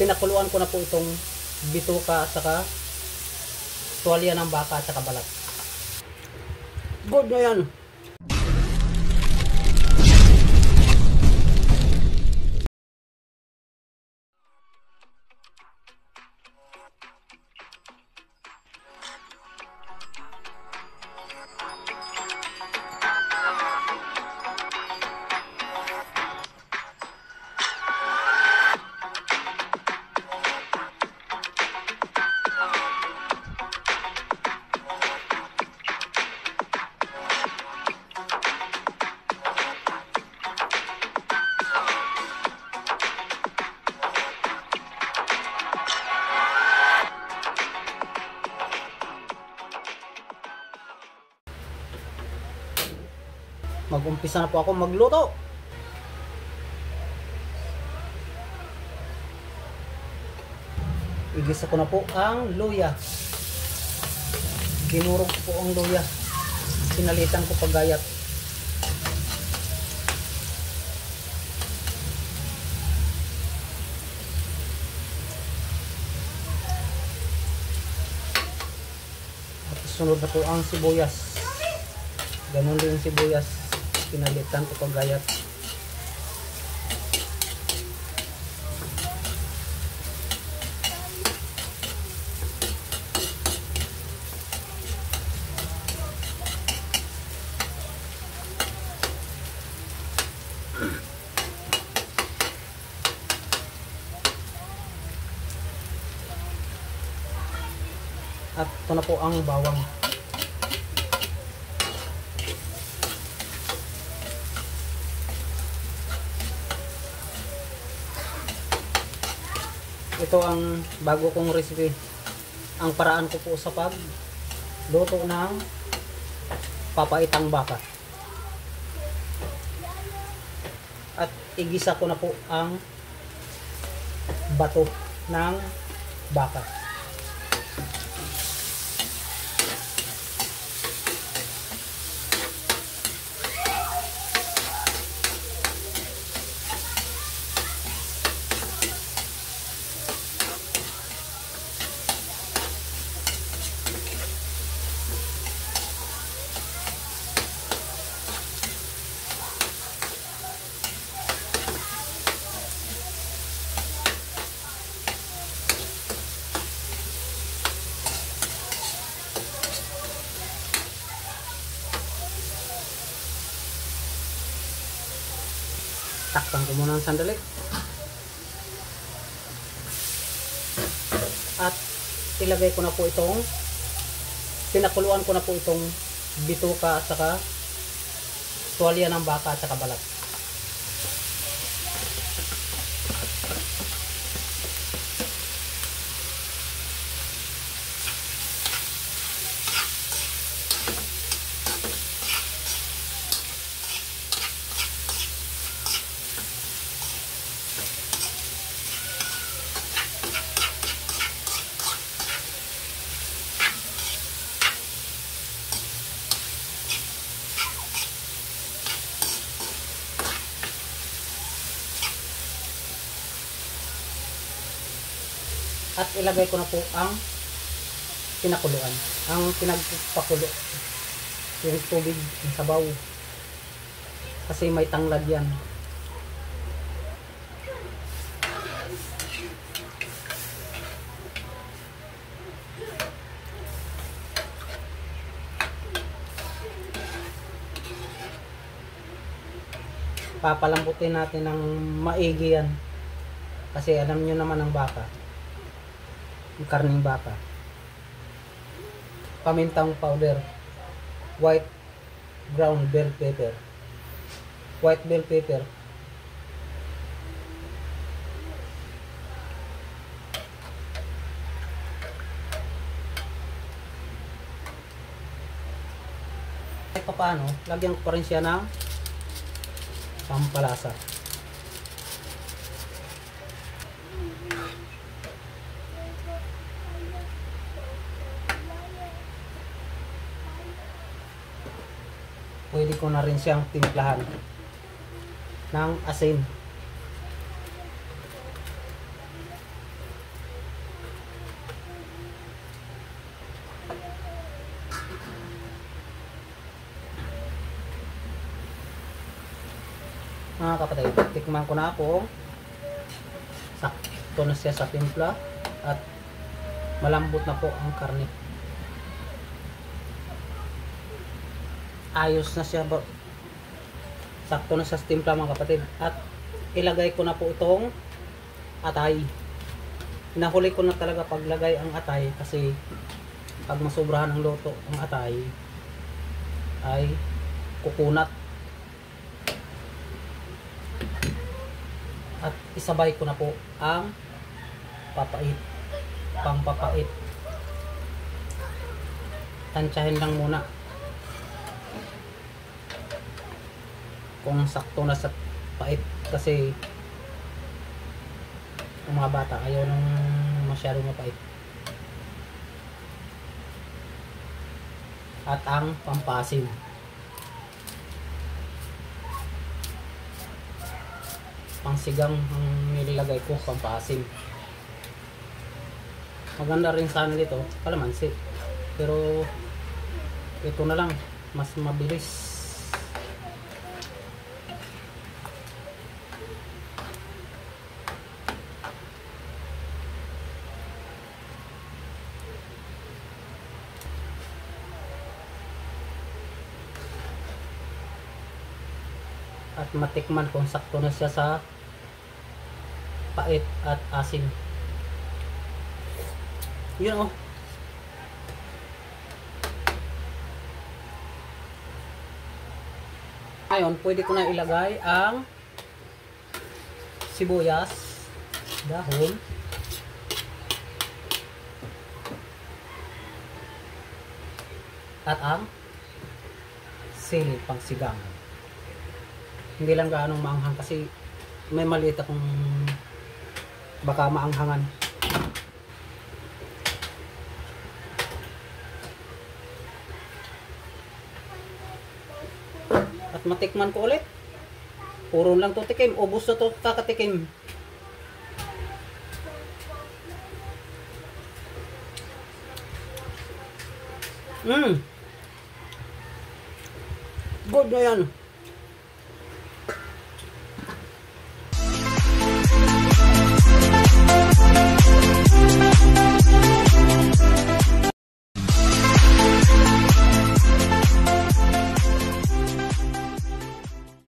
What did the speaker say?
pinakuluan ko na po itong bituka at saka tuwalya ng baka at saka balat. Good na yan. Mag-umpisa na po ako magluto. Igisa ko na po ang luya. Ginurog ko po ang luya. Sinalitan ko paggayat. At sunod na po ang sibuyas. Ganun din yung sibuyas. Pinalitan ko paggayat. At ito na po ang bawang. Ito ang bago kong recipe. Ang paraan ko po sa pagluto ng papaitang baka. At igisa ko na po ang bato ng baka. Takpan ko muna ng sandali. At ilagay ko na po itong, pinakuluan ko na po itong bituka at saka tuwalya ng baka at saka balat. At ilagay ko na po ang pinakuluan. Ang pinagpakulo. Yung tubig, yung sabaw. Kasi may tanglad yan. Papalambutin natin ng maigi yan. Kasi alam nyo naman ang baka. Yung karning baka. Pamintang powder. White brown bell pepper. White bell pepper. Kahit pa paano, lagyan ko pa rin siya ng pampalasa. Pwede ko na rin siyang timplahan ng asin. mga kapatid, tikman ko na po. Sakto na siya sa timpla at malambot na po ang karne. Ayos na siya, sakto na sa timpla mga kapatid. At ilagay ko na po itong atay. Nahuli ko na talaga paglagay ang atay kasi pag masobrahan ng luto ang atay ay kukunat. At isabay ko na po ang papait, pampapait. Tansyahin lang muna kung sakto na sa pait kasi ang mga bata ayaw nang masyadong mapait. At ang pampasim, pangsigang ang nilagay ko, pampasim. Maganda rin sana dito kalamansi, pero ito na lang mas mabilis. At matikman kung sakto na siya sa pait at asin. Yun oh. Ngayon, pwede ko na ilagay ang sibuyas, dahon, at ang sili pangsigang. Hindi lang gaanong maanghang kasi may maliit akong baka maanghangan. At matikman ko ulit. Puro lang to tikim. Ubus na to kakatikim. Good na yan.